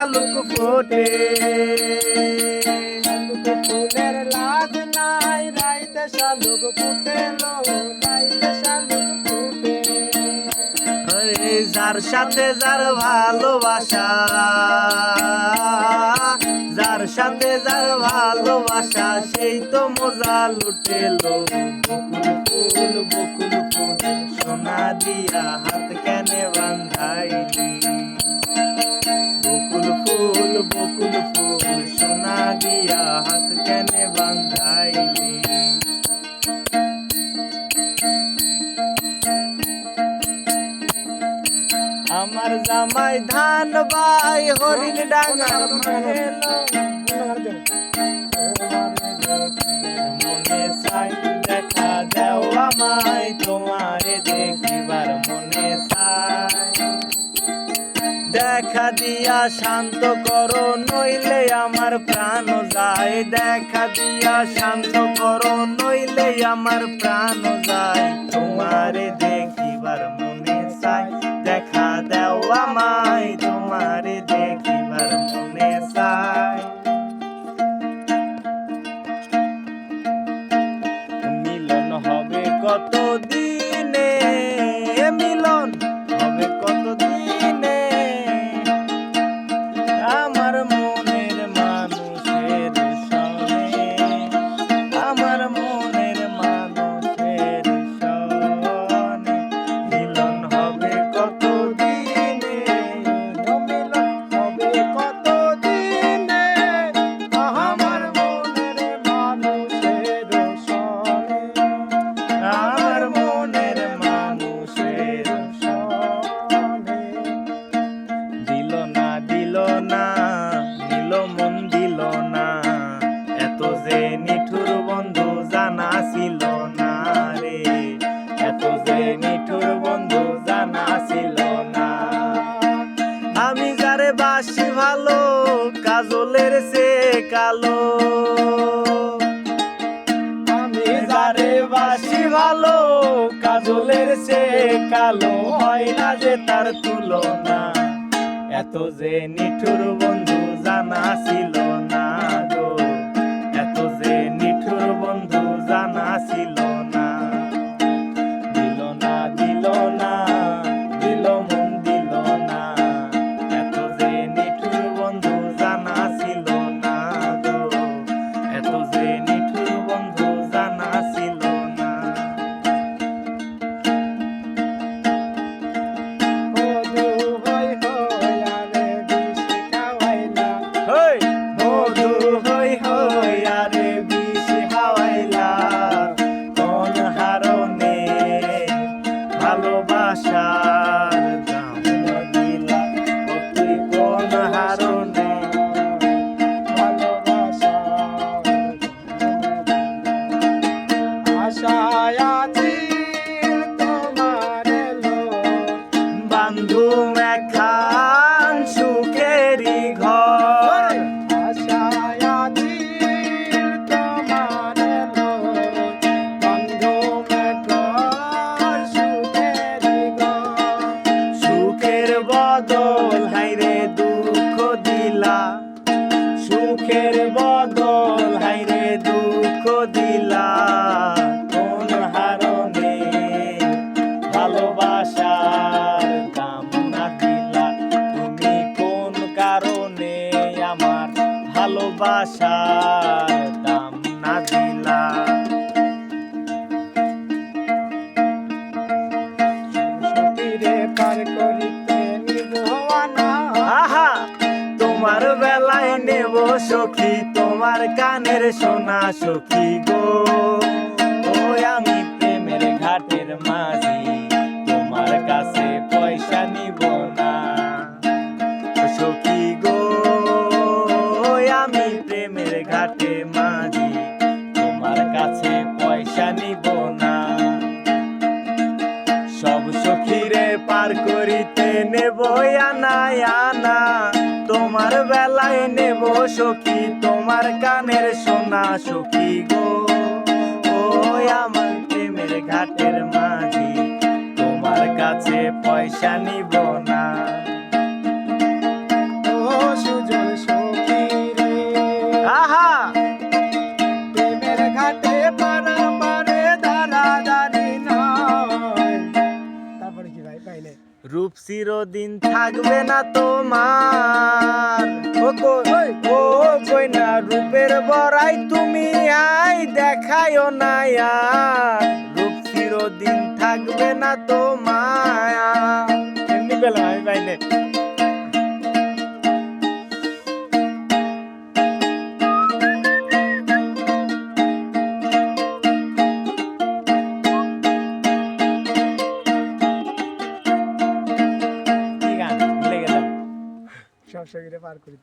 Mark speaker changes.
Speaker 1: শালুক ফোটে শালুক ফুলের লাজ নাই রাইতে শালুক ফুটেলো রাইতে শালুক ফুটে যার সাথে যার ভালোবাসা যার সাথে যার ভালোবাসা সেই তো মজা লুটেলো বকুল ফুল সোনা দিয়া হাত কেনে বান্ধাইলি বকুল ফুল সোনা দিয়া হাত কেনে বান্ধাইলি আমার জামাই ধান বাই হরিণ ডাঙ্গার মানেলো মনে চাই দেখা দেও আমায় তোমারে দেখিবার মনে চাই দেখা দিয়া শান্ত করো নইলে আমার প্রাণ যায় দেখা দিয়া শান্ত করো নইলে আমার প্রাণ যায় তোমারে দেখিবার মনে চাই দেখা দেও আমায় তোমারে দেখিবার মনে চাই মিলন হবে কত দিনে মিলন হবে কত দিনে আমার মনের মানুষের সনে আমার মনের মানুষের সনে মিলন হবে কত দিনে মিলন হবে কত দিনে আমার মনের মানুষের সনে আমার মনের মানুষের সনে দিল না নিল মন দিল না এত যে নিঠুর বন্ধু জানা ছিল না রে এত যে নিঠুর বন্ধু জানা ছিল না আমি যারে বাসি ভালো কাজলের সে কালো আমি যারে বাসি ভালো কাজলের সে কালো হয় না যে তার তুলনা এত যে নিঠুর বন্ধু জানা ছিল না গো এত যে নিঠুর বন্ধু জানা ছিল না দিল না দিল মন দিল না এত যে নিঠুর বন্ধু জানা ছিল না গো এত যে নিঠুর বন্ধু জানা ছিল না ভালোবাসার দাম দিলা তুই কোন হারনে ভালোবাসার আশায় আছি তোমার এলো বান্ধু মেখান সুখেরি ঘর আশায় আছি তোমার এলো বান্ধু মেখান সুখের বদল হাইরে দুঃখ দিলা সুখের বদল হাইরে দুঃখ দিলা কোন হারনে ভালোবাসার দাম না দিলা তুমি কোন কারণে আমার ভালোবাসার দাম না দিলা পার করিতে নিব না আহা তোমার বেলায় নেব সখী তোমার কানের সোনা সখী গো ওই আমি প্রেমের ঘাটের মাঝি তোমার কাছে পয়সা নিব না সখী গো ওই আমি প্রেমের ঘাটে মাঝি তোমার কাছে পয়সা নিব না সব সখীরে পার করিতে নেব আনা আনা তোমার বেলায় নেব সখী তোমার কানের সোনা সখী গো ওই আমার প্রেমের ঘাটের মাঝি তোমার কাছে পয়সা নিব না ও রূপ চিরদিন থাকবে না তোমার ও কই না রূপের বড়াই তুমি আই দেখায়ও না আর রূপ চিরদিন থাকবে না তোমার এমনি পেলাম আমি বাইরে সব সঙ্গে পার করে